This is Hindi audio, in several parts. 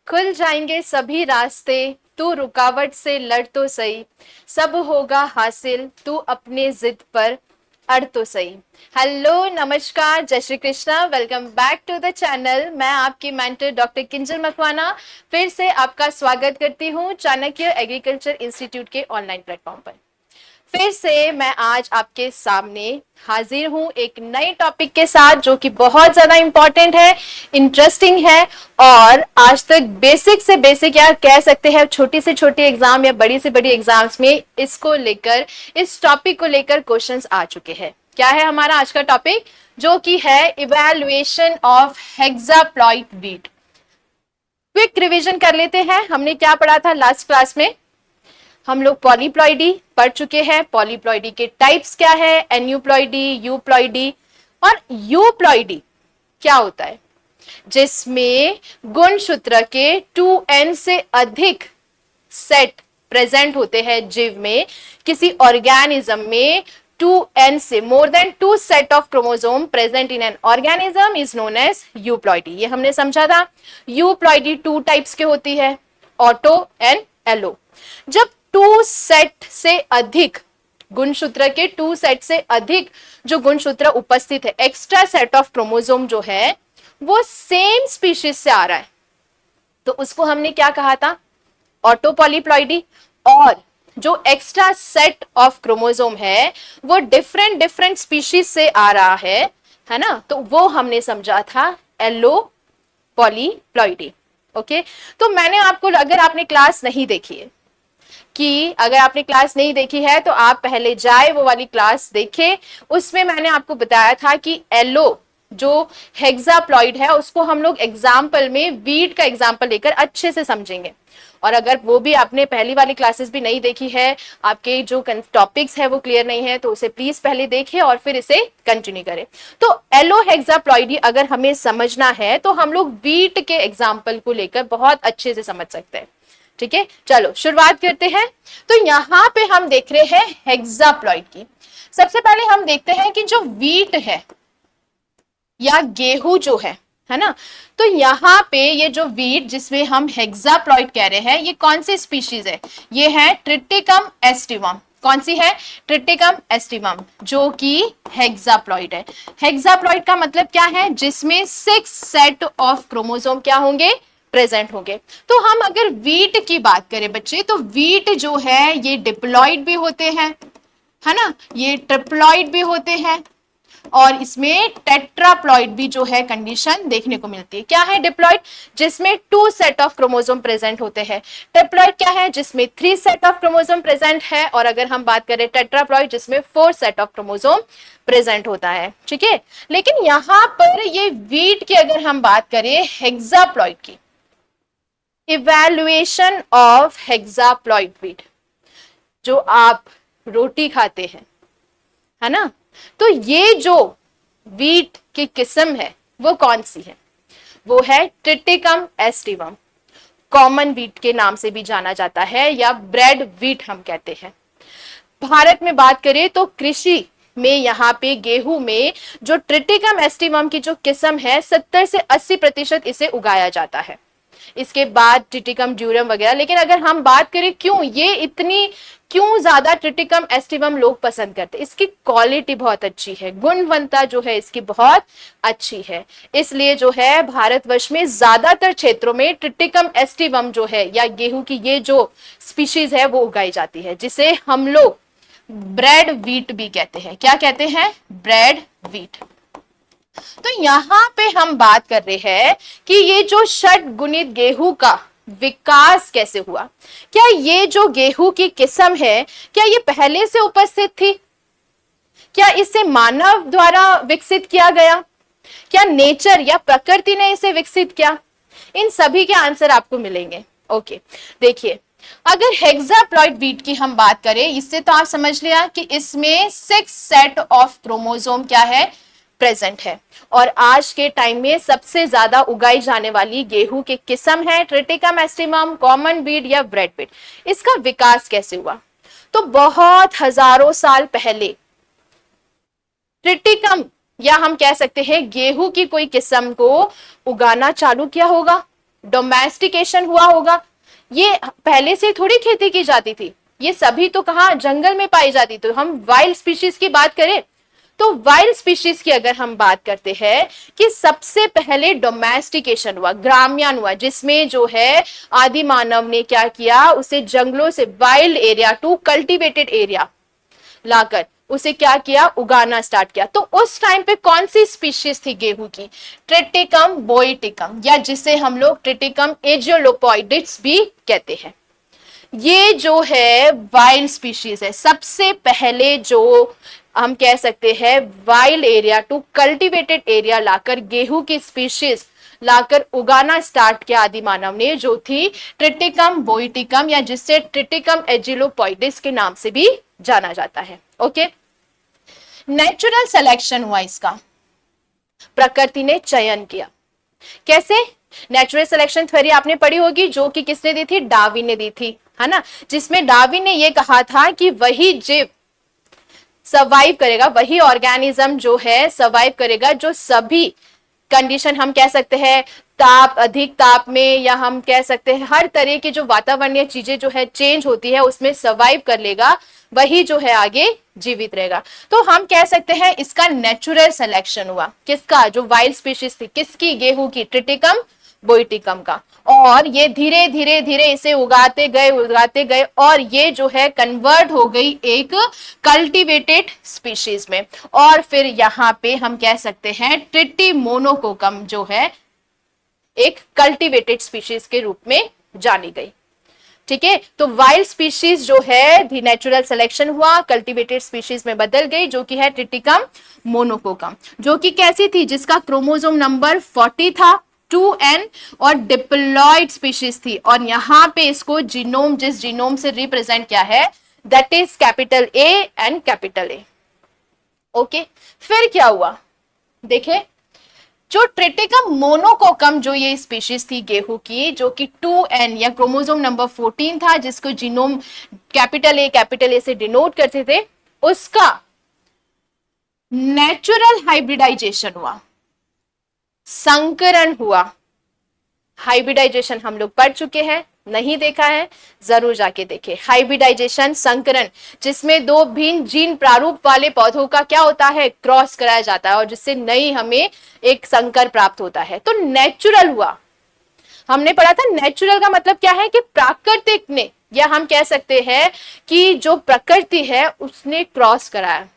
खुल जाएंगे सभी रास्ते, तू रुकावट से लड़ तो सही, सब होगा हासिल, तू अपने जिद पर अड़ तो सही। हेलो, नमस्कार, जय Shri Krishna, welcome back to the channel. मैं आपकी मेंटर डॉक्टर किंजल मकवाना फिर से आपका स्वागत करती हूँ चाणक्य एग्रीकल्चर इंस्टीट्यूट के ऑनलाइन प्लेटफॉर्म पर। फिर से मैं आज आपके सामने हाजिर हूं एक नए टॉपिक के साथ जो कि बहुत ज्यादा इंपॉर्टेंट है, इंटरेस्टिंग है और आज तक बेसिक से बेसिक या कह सकते हैं छोटी से छोटी एग्जाम या बड़ी से बड़ी एग्जाम्स में इसको लेकर, इस टॉपिक को लेकर क्वेश्चंस आ चुके हैं। क्या है हमारा आज का टॉपिक, जो कि है evaluation of hexaploid wheat. Quick revision कर लेते हैं, हमने क्या पढ़ा था लास्ट क्लास में। हम लोग पॉलीप्लॉइडी पढ़ चुके हैं। पॉलीप्लॉइडी के टाइप्स क्या है, एन्यूप्लॉइडी, यूप्लॉइडी। और यूप्लॉइडी क्या होता है, जिसमें गुणसूत्र के 2n से अधिक सेट प्रेजेंट होते हैं जीव में। किसी ऑर्गेनिज्म में 2n से more than 2 set of chromosome present in an organism is known as euploidy. ये हमने समझा था। यूप्लॉइडी 2 टाइप्स के होती है, ऑटो एंड एलो। जब 2 सेट से अधिक गुणसूत्र के 2 सेट से अधिक जो गुणसूत्र उपस्थित है, एक्स्ट्रा सेट ऑफ क्रोमोसोम जो है वो सेम स्पीशीज से आ रहा है, तो उसको हमने क्या कहा था, ऑटो पॉलीप्लॉइडी। और जो एक्स्ट्रा सेट ऑफ क्रोमोसोम है वो डिफरेंट स्पीशीज से आ रहा है ना, तो वो हमने समझा था एलो पॉलीप्लॉइडी। ओके, तो मैंने आपको, अगर आपने क्लास नहीं देखी है, कि अगर आपने क्लास नहीं देखी है तो आप पहले जाए वो वाली क्लास देखें। उसमें मैंने आपको बताया था कि एलो जो हेक्साप्लॉइड है उसको हम लोग एग्जाम्पल में वीट का एग्जाम्पल लेकर अच्छे से समझेंगे। और अगर वो भी आपने पहली वाली क्लासेस भी नहीं देखी है, आपके जो टॉपिक्स है वो क्लियर नहीं है, तो उसे प्लीज पहले देखें और फिर इसे कंटिन्यू करें। तो एलो हेक्साप्लॉइडी अगर हमें समझना है तो हम लोग वीट के एग्जाम्पल को लेकर बहुत अच्छे से समझ सकते हैं। ठीक है, चलो शुरुआत करते हैं। तो यहाँ पे हम देख रहे हैं हेक्साप्लॉइड की। सबसे पहले हम देखते हैं कि जो वीट है या गेहूं जो है ना, तो यहाँ पे ये जो वीट जिसमें हम हेक्साप्लॉइड कह रहे हैं, ये कौन सी स्पीशीज है, ये है ट्रिटिकम एस्टिवम। कौन सी है, ट्रिटिकम एस्टिवम, जो कि हेक्साप्लॉइड है। हेक्साप्लॉइड का मतलब क्या है, जिसमें 6 सेट ऑफ क्रोमोसोम क्या होंगे, प्रेजेंट होंगे। तो हम अगर वीट की बात करें बच्चे, तो वीट जो है ये डिप्लॉइड भी होते हैं, है ना, ये ट्रिप्लॉइड भी होते हैं, और इसमें टेट्राप्लॉइड भी जो है कंडीशन देखने को मिलती है। क्या है डिप्लॉइड, जिसमें 2 सेट ऑफ क्रोमोसोम प्रेजेंट होते हैं। ट्रिप्लॉइड क्या है, जिसमें 3 सेट ऑफ क्रोमोसोम प्रेजेंट है। और अगर हम बात करें टेट्राप्लॉइड, जिसमें 4 सेट ऑफ क्रोमोसोम प्रेजेंट होता है। ठीक है, लेकिन यहां पर ये वीट की अगर हम बात करें हेक्साप्लॉइड की, इवैल्यूएशन ऑफ हेक्साप्लॉइड वीट, जो आप रोटी खाते हैं, है ना, तो ये जो वीट की किस्म है वो कौन सी है, वो है ट्रिटिकम एस्टिवम। कॉमन वीट के नाम से भी जाना जाता है या ब्रेड वीट हम कहते हैं। भारत में बात करें तो कृषि में यहाँ पे गेहूं में जो ट्रिटिकम एस्टिवम की जो किस्म है 70 से 80% इसे उगाया जाता है। इसके बाद ट्रिटिकम ड्यूरम वगैरह। लेकिन अगर हम बात करें क्यों ज्यादा ट्रिटिकम एस्टिवम लोग पसंद करते हैं, इसकी क्वालिटी बहुत अच्छी है, गुणवत्ता जो है इसकी बहुत अच्छी है, इसलिए जो है भारतवर्ष में ज्यादातर क्षेत्रों में ट्रिटिकम एस्टिवम जो है या गेहूं की ये जो स्पीशीज है वो उगाई जाती है, जिसे हम लोग ब्रेड वीट भी कहते हैं। क्या कहते हैं, ब्रेड वीट। तो यहाँ पे हम बात कर रहे हैं कि ये जो षट गुणित गेहूं का विकास कैसे हुआ। क्या ये जो गेहूं की किस्म है, क्या ये पहले से उपस्थित थी, क्या इसे मानव द्वारा विकसित किया गया, क्या नेचर या प्रकृति ने इसे विकसित किया, इन सभी के आंसर आपको मिलेंगे। ओके, देखिए अगर हेक्साप्लॉइड वीट की हम बात करें, इससे तो आप समझ लिया कि इसमें 6 सेट ऑफ क्रोमोसोम क्या है, प्रेजेंट है। और आज के टाइम में सबसे ज्यादा उगाई जाने वाली गेहूं की किस्म है ट्रिटिकम एस्टिवम, कॉमन वीट या ब्रेड वीट। इसका विकास कैसे हुआ, तो बहुत हजारों साल पहले ट्रिटिकम या हम कह सकते हैं गेहूं की कोई किस्म को उगाना चालू किया होगा, डोमेस्टिकेशन हुआ होगा। ये पहले से थोड़ी खेती की जाती थी, ये सभी तो कहाँ जंगल में पाई जाती। तो हम वाइल्ड स्पीशीज की बात करें तो वाइल्ड स्पीशीज की अगर हम बात करते हैं कि सबसे पहले डोमेस्टिकेशन हुआ, ग्राम्यान हुआ, जिसमें जो है आदि मानव ने क्या किया, उसे जंगलों से wild area to cultivated area लाकर उसे क्या किया, उगाना स्टार्ट किया। तो उस टाइम पे कौन सी स्पीशीज थी गेहूं की, ट्रिटिकम बोइटिकम, या जिसे हम लोग ट्रिटिकम एजियोलोपॉइडिड्स भी कहते हैं। ये जो है वाइल्ड स्पीशीज है। सबसे पहले जो हम कह सकते हैं wild area to cultivated area लाकर गेहूं की स्पीशीज लाकर उगाना स्टार्ट किया आदि मानव ने, जो थी ट्रिटिकम बोइटिकम, या जिससे ट्रिटिकम एजिलोपॉइडिस के नाम से भी जाना जाता है। ओके, नेचुरल सिलेक्शन हुआ इसका, प्रकृति ने चयन किया। कैसे? नेचुरल सिलेक्शन थ्योरी आपने पढ़ी होगी, जो कि किसने दी थी, डार्विन ने दी थी, है ना, जिसमें डार्विन ने यह कहा था कि वही जीव सर्वाइव करेगा, वही ऑर्गेनिज्म जो है सर्वाइव करेगा जो सभी कंडीशन हम कह सकते हैं ताप, अधिक ताप में, या हम कह सकते हैं हर तरह की जो वातावरणीय चीजें जो है चेंज होती है उसमें सर्वाइव कर लेगा, वही जो है आगे जीवित रहेगा। तो हम कह सकते हैं इसका नेचुरल सिलेक्शन हुआ। किसका? जो वाइल्ड स्पीशीज थी, किसकी? गेहूं की, ट्रिटिकम बोइटिकम का। और ये धीरे धीरे धीरे इसे उगाते गए और ये जो है कन्वर्ट हो गई एक कल्टीवेटेड स्पीशीज में। और फिर यहाँ पे हम कह सकते हैं ट्रिटी मोनोकोकम जो है एक कल्टीवेटेड स्पीशीज के रूप में जानी गई। ठीक है, तो वाइल्ड स्पीशीज जो है दी नेचुरल सिलेक्शन हुआ, कल्टीवेटेड स्पीशीज में बदल गई, जो कि है ट्रिटिकम मोनोकोकम, जो कि कैसी थी, जिसका क्रोमोसोम नंबर 40 था, 2n, और डिप्लॉयड स्पीशीज थी। और यहां पे इसको जीनोम, जिस जीनोम से रिप्रेजेंट किया है, that is capital A and capital A. Okay, फिर क्या हुआ देखे, जो ट्रिटिकम मोनोकोकम जो ये स्पीशीज थी गेहूं की, जो कि 2n या क्रोमोसोम नंबर 14 था, जिसको जीनोम कैपिटल ए से डिनोट करते थे, उसका नेचुरल हाइब्रिडाइजेशन हुआ, संकरण हुआ। हाइब्रिडाइजेशन हम लोग पढ़ चुके हैं, नहीं देखा है जरूर जाके देखें। हाइब्रिडाइजेशन, संकरण, जिसमें दो भिन्न जीन प्रारूप वाले पौधों का क्या होता है, क्रॉस कराया जाता है, और जिससे नई हमें एक संकर प्राप्त होता है। तो नेचुरल हुआ, हमने पढ़ा था नेचुरल का मतलब क्या है कि प्राकृतिक ने, या हम कह सकते हैं कि जो प्रकृति है उसने क्रॉस कराया।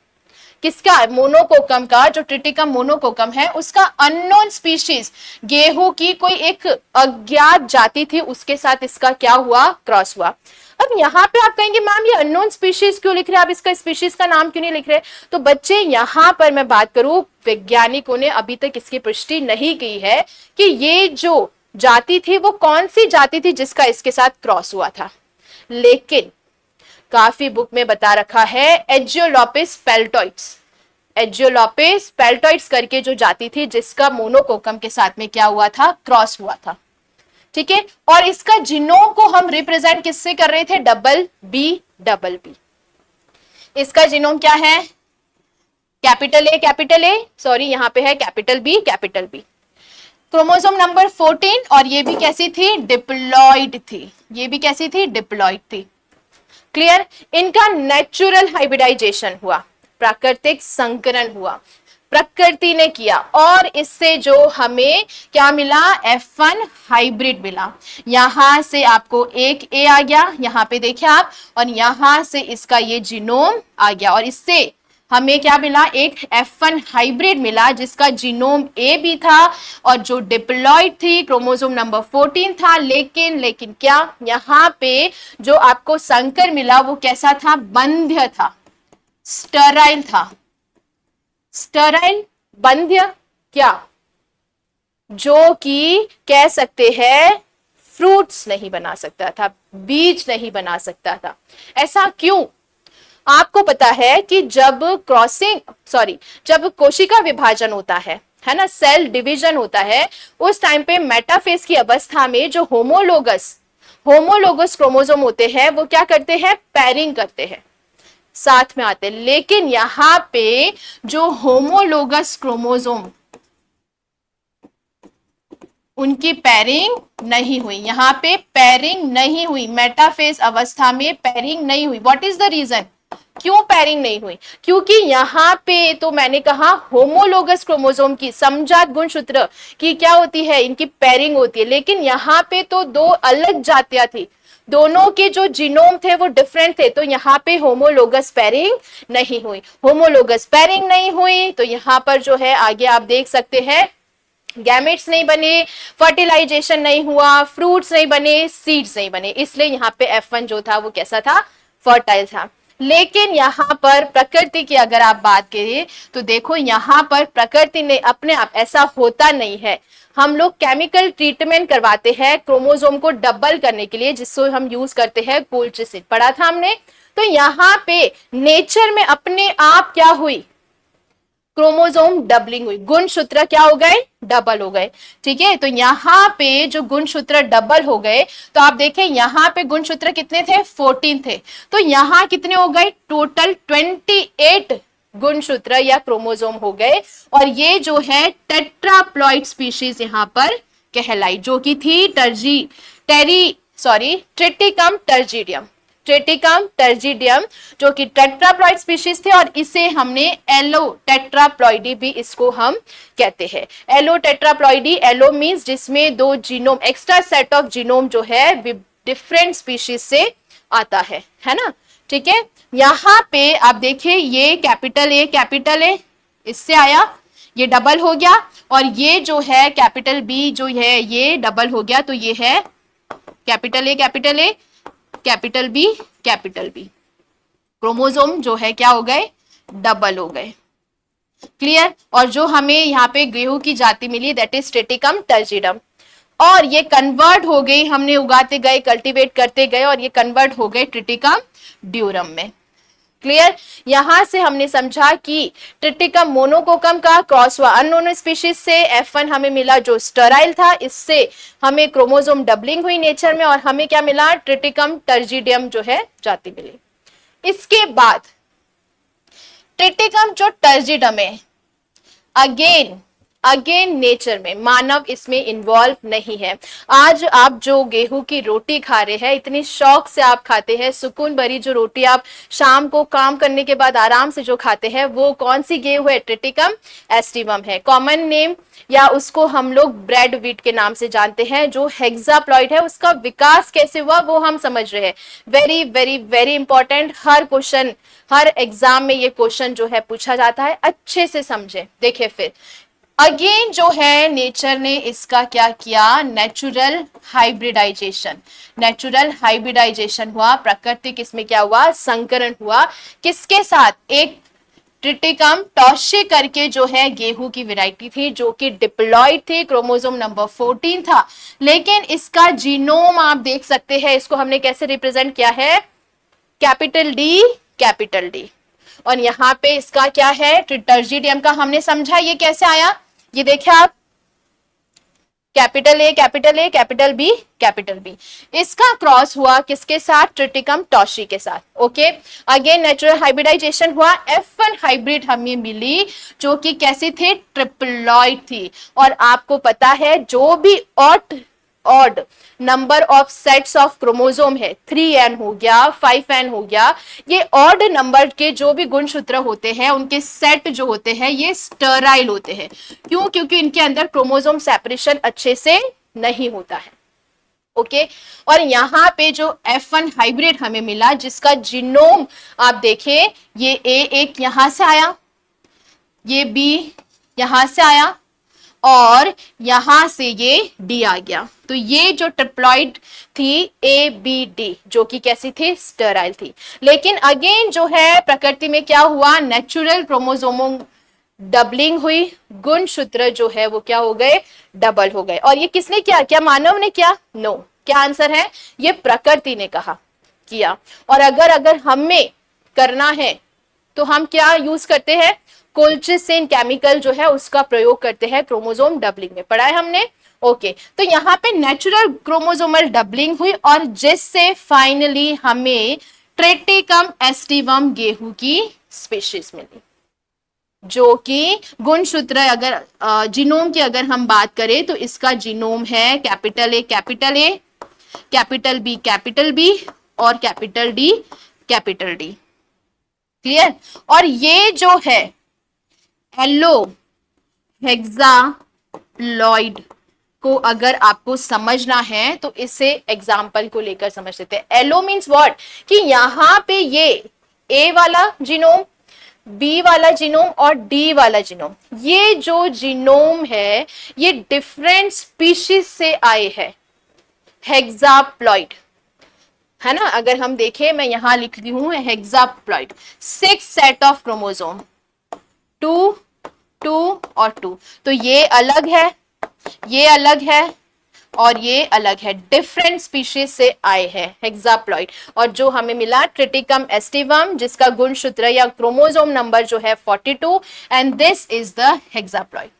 किसका? मोनोकोकम का, जो ट्रिटिकम मोनोकोकम है उसका अननोन स्पीशीज गेहूं की कोई एक अज्ञात जाति थी, उसके साथ इसका क्या हुआ, क्रॉस हुआ। अब यहाँ पे आप कहेंगे मैम ये अननोन स्पीशीज क्यों लिख रहे हैं, आप इसका स्पीशीज का नाम क्यों नहीं लिख रहे? तो बच्चे यहाँ पर मैं बात करूं, वैज्ञानिकों ने अभी तक इसकी पुष्टि नहीं की है कि ये जो जाति थी वो कौन सी जाति थी जिसका इसके साथ क्रॉस हुआ था। लेकिन काफी बुक में बता रखा है एजियोलोपिस पेल्टोइड्स, एजियोलोपिस पेल्टोइड्स करके जो जाति थी जिसका मोनोकोकम के साथ में क्या हुआ था, क्रॉस हुआ था। ठीक है, और इसका जीनोम को हम रिप्रेजेंट किससे कर रहे थे, डबल बी। इसका जीनोम क्या है, कैपिटल ए, सॉरी यहाँ पे है कैपिटल बी। क्रोमोसोम नंबर 14, और ये भी कैसी थी, डिप्लॉइड थी, ये भी कैसी थी, डिप्लॉइड थी। क्लियर? इनका नेचुरल हाइब्रिडाइजेशन हुआ, प्राकृतिक संकरण हुआ, प्रकृति ने किया, और इससे जो हमें क्या मिला, F1 हाइब्रिड मिला। यहां से आपको एक ए आ गया, यहां पे देखिए आप, और यहां से इसका ये जीनोम आ गया, और इससे हमें क्या मिला, एक F1 हाइब्रिड मिला जिसका जीनोम ए भी था, और जो डिप्लॉइड थी क्रोमोसोम नंबर 14 था। लेकिन क्या यहाँ पे जो आपको संकर मिला वो कैसा था, बंध्य था, स्टराइल था। स्टराइल, बंध्य, क्या, जो कि कह सकते हैं फ्रूट्स नहीं बना सकता था, बीज नहीं बना सकता था। ऐसा क्यों? आपको पता है कि जब जब कोशिका विभाजन होता है ना, सेल डिवीजन होता है, उस टाइम पे मेटाफेज की अवस्था में जो होमोलोगस क्रोमोसोम होते हैं वो क्या करते हैं, पैरिंग करते हैं, साथ में आते हैं। लेकिन यहां पे जो होमोलोगस क्रोमोसोम उनकी पेयरिंग नहीं हुई, यहाँ पे पेयरिंग नहीं हुई, मेटाफेज अवस्था में पेयरिंग नहीं हुई। व्हाट इज द रीजन, क्यों पेयरिंग नहीं हुई? क्योंकि यहाँ पे तो मैंने कहा होमोलोगस क्रोमोसोम की समजात गुणसूत्र की क्या होती है, इनकी पेयरिंग होती है, लेकिन यहाँ पे तो दो अलग जातियां थी, दोनों के जो जीनोम थे वो डिफरेंट थे, तो यहाँ पे होमोलोगस पेयरिंग नहीं हुई। होमोलोगस पेयरिंग नहीं हुई तो यहाँ पर जो है आगे आप देख सकते हैं गैमेट्स नहीं बने, फर्टिलाइजेशन नहीं हुआ, फ्रूट्स नहीं बने, सीड्स नहीं बने, इसलिए यहाँ पे F1 जो था वो कैसा था, फर्टाइल था। लेकिन यहाँ पर प्रकृति की अगर आप बात करें तो देखो यहाँ पर प्रकृति ने अपने आप, ऐसा होता नहीं है, हम लोग केमिकल ट्रीटमेंट करवाते हैं क्रोमोसोम को डबल करने के लिए, जिसको हम यूज करते हैं कोल्चिसिन, पढ़ा था हमने। तो यहाँ पे नेचर में अपने आप क्या हुई, क्रोमोसोम डबलिंग हुई, गुणसूत्र क्या हो गए, डबल हो गए। ठीक है, तो यहाँ पे जो गुणसूत्र डबल हो गए, तो आप देखें यहाँ पे गुणसूत्र कितने थे, 14 थे, तो यहाँ कितने हो गए, टोटल 28 गुणसूत्र या क्रोमोसोम हो गए। और ये जो है टेट्राप्लॉइड स्पीशीज यहाँ पर कहलाई, जो कि थी ट्रिटिकम टर्जिडियम, ट्रिटिकम टर्जिडियम, जो कि टेट्राप्लॉइड स्पीशीज थे, और इसे हमने एलो टेट्राप्लॉइडी भी इसको हम कहते हैं। एलो टेट्राप्लॉइडी, एलो मींस जिसमें दो genome, extra set of genome जो है डिफरेंट स्पीशीज से आता है ना। ठीक है, यहाँ पे आप देखिए ये कैपिटल ए इससे आया, ये डबल हो गया, और ये जो है कैपिटल बी जो है ये डबल हो गया, तो ये है capital A capital B, chromosome जो है क्या हो गए, डबल हो गए। क्लियर। और जो हमें यहाँ पे गेहूं की जाति मिली दैट इज ट्रिटिकम टर्जिडम, और ये कन्वर्ट हो गई, हमने उगाते गए, कल्टीवेट करते गए, और ये कन्वर्ट हो गए ट्रिटिकम ड्यूरम में। क्लियर। यहां से हमने समझा कि ट्रिटिकम मोनोकोकम का क्रॉस हुआ अननोन स्पीशीज से, F1 हमें मिला जो स्टेराइल था, इससे हमें क्रोमोसोम डबलिंग हुई नेचर में, और हमें क्या मिला, ट्रिटिकम टर्जिडियम जो है जाति मिली। इसके बाद ट्रिटिकम जो टर्जिडम है, अगेन नेचर में मानव इसमें इन्वॉल्व नहीं है। आज आप जो गेहूं की रोटी खा रहे हैं, इतनी शौक से आप खाते हैं, सुकून भरी जो रोटी आप शाम को काम करने के बाद आराम से जो खाते हैं, वो कौन सी गेहूं है, ट्रिटिकम एस्टिवम है। कॉमन नेम या उसको हम लोग ब्रेड व्हीट के नाम से जानते हैं। जो हेक्साप्लॉइड है उसका विकास कैसे हुआ वो हम समझ रहे हैं। वेरी वेरी वेरी इंपॉर्टेंट, हर क्वेश्चन, हर एग्जाम में ये क्वेश्चन जो है पूछा जाता है, अच्छे से समझे। देखिए फिर अगेन जो है नेचर ने इसका क्या किया, नेचुरल हाइब्रिडाइजेशन हुआ। प्राकृतिक इसमें क्या हुआ, संकरण हुआ। किसके साथ, एक ट्रिटिकम टॉशे करके जो है गेहूं की वैरायटी थी, जो कि डिप्लॉइड थी, क्रोमोसोम नंबर 14 था, लेकिन इसका जीनोम आप देख सकते हैं, इसको हमने कैसे रिप्रेजेंट किया है, कैपिटल डी। और यहाँ पे इसका क्या है, टर्जिडियम का हमने समझा ये कैसे आया, ये देखिए आप, कैपिटल ए कैपिटल बी, इसका क्रॉस हुआ किसके साथ, ट्रिटिकम टॉशी के साथ। ओके, अगेन नेचुरल हाइब्रिडाइजेशन हुआ। F1 हाइब्रिड हमें मिली जो कि कैसी थी, ट्रिप्लॉइड थी। और आपको पता है जो भी odd number of sets of chromosome है, 3n हो गया, 5n हो गया, ये ऑड नंबर के जो भी गुणसूत्र होते हैं उनके सेट जो होते हैं ये स्टेराइल होते हैं। क्यों, क्योंकि इनके अंदर क्रोमोसोम सेपरेशन अच्छे से नहीं होता है। ओके, और यहाँ पे जो F1 हाइब्रिड हमें मिला जिसका जीनोम आप देखें, ये A एक यहां से आया, ये B यहां से आया, और यहां से ये D आ गया। तो ये जो ट्रिप्लॉइड थी ABD, जो कि कैसी थी, स्टेराइल थी। लेकिन अगेन जो है प्रकृति में क्या हुआ, नेचुरल क्रोमोसोमों डबलिंग हुई, गुणसूत्र जो है वो क्या हो गए, डबल हो गए। और ये किसने किया, क्या मानव ने किया, नो। क्या आंसर है, ये प्रकृति ने किया। और अगर हमें करना है तो हम क्या यूज करते हैं, कोल्चिसिन केमिकल जो है उसका प्रयोग करते हैं क्रोमोसोम डबलिंग में, पढ़ा है हमने। ओके, तो यहाँ पे नेचुरल क्रोमोसोमल डबलिंग हुई, और जिससे फाइनली हमें ट्रिटिकम एस्टिवम गेहूं की स्पीशीज मिली। जो कि गुणसूत्र अगर जीनोम की अगर हम बात करें तो इसका जीनोम है capital A, capital B, capital B और capital D, capital D. Clear? और ये जो है एलो हेक्साप्लॉइड को अगर आपको समझना है तो इसे एग्जाम्पल को लेकर समझ लेते हैं। एलो मीन्स व्हाट, कि यहां पे ये ए वाला जीनोम, बी वाला जीनोम और डी वाला जीनोम, ये जो जीनोम है ये डिफरेंट स्पीशीज से आए हैं, हेक्साप्लॉइड, है ना। अगर हम देखें, मैं यहां लिख ली हूं हेक्साप्लॉइड, 6 सेट ऑफ क्रोमोसोम, 2 2 और 2, तो ये अलग है, ये अलग है और ये अलग है, डिफरेंट स्पीशीज से आए हैं हेक्साप्लॉइड। और जो हमें मिला ट्रिटिकम एस्टिवम, जिसका गुणसूत्र या क्रोमोसोम नंबर जो है 42, and this is the hexaploid.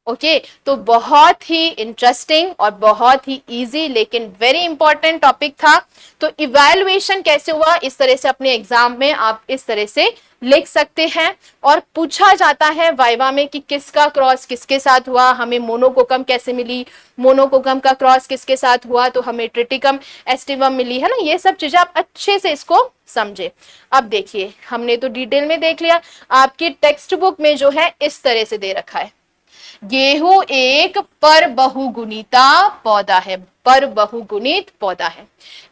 Okay, तो बहुत ही इंटरेस्टिंग और बहुत ही इजी लेकिन वेरी इंपॉर्टेंट टॉपिक था। तो इवैल्यूएशन कैसे हुआ, इस तरह से अपने एग्जाम में आप इस तरह से लिख सकते हैं। और पूछा जाता है वाइवा में कि किसका क्रॉस किसके साथ हुआ, हमें मोनोकोकम कैसे मिली, मोनोकोकम का क्रॉस किसके साथ हुआ, तो हमें ट्रिटिकम एस्टिवम मिली, है ना। ये सब चीजें आप अच्छे से इसको समझे। अब देखिए, हमने तो डिटेल में देख लिया, आपकी टेक्स्ट बुक में जो है इस तरह से दे रखा है, गेहूं एक पर बहुगुणिता पौधा है, पर बहुगुणित पौधा है।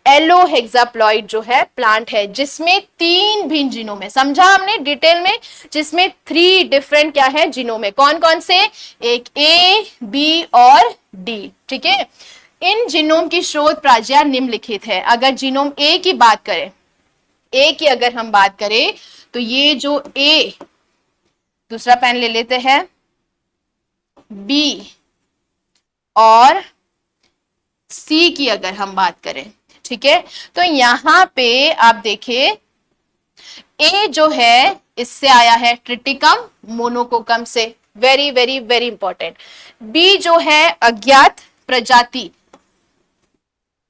एलो हेक्साप्लॉइड जो है प्लांट है जिसमें 3 भिन्न जीनोम है, समझा हमने डिटेल में, जिसमें 3 डिफरेंट क्या है जीनोम है, कौन कौन से, एक ए, बी और डी। ठीक है, इन जीनोम की शोध प्राज्ञा निम्नलिखित है। अगर जीनोम ए की बात करें, ए की अगर हम बात करें तो ये जो ए, दूसरा पेन ले लेते हैं, बी और सी की अगर हम बात करें, ठीक है, तो यहां पे आप देखिए ए जो है इससे आया है ट्रिटिकम मोनोकोकम से, very very very important. B जो है अज्ञात प्रजाति,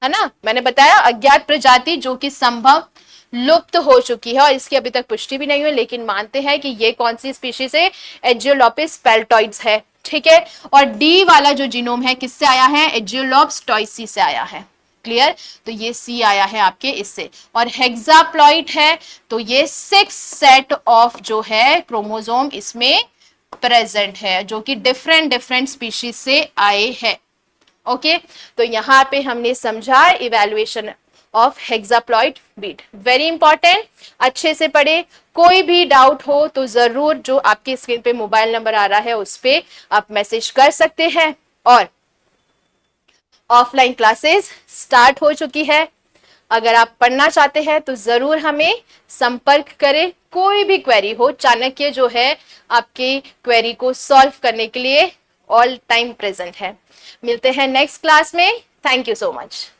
है ना, मैंने बताया अज्ञात प्रजाति जो कि संभव लुप्त हो चुकी है और इसकी अभी तक पुष्टि भी नहीं हुई, लेकिन मानते हैं कि ये कौन सी स्पीशीज है, एजियोलॉपिस पेल्टोइड्स है। ठीक है, और डी वाला जो जीनोम है किससे आया है, एजियोलॉप्स टॉयसी से आया है। क्लियर, तो ये सी आया है आपके इससे। और हेक्साप्लॉइड है तो ये 6 सेट ऑफ जो है क्रोमोसोम इसमें प्रेजेंट है जो कि डिफरेंट डिफरेंट स्पीशीज से आए हैं। ओके, तो यहाँ पे हमने समझा evaluation of hexaploid wheat, very important, अच्छे से पढ़े। कोई भी डाउट हो तो जरूर जो आपकी स्क्रीन पे मोबाइल नंबर आ रहा है उस पे आप मैसेज कर सकते हैं। और ऑफलाइन क्लासेस स्टार्ट हो चुकी है, अगर आप पढ़ना चाहते हैं तो जरूर हमें संपर्क करें। कोई भी क्वेरी हो, चाणक्य जो है आपकी क्वेरी को सॉल्व करने के लिए ऑल टाइम प्रेजेंट है। मिलते हैं नेक्स्ट क्लास में, थैंक यू सो मच।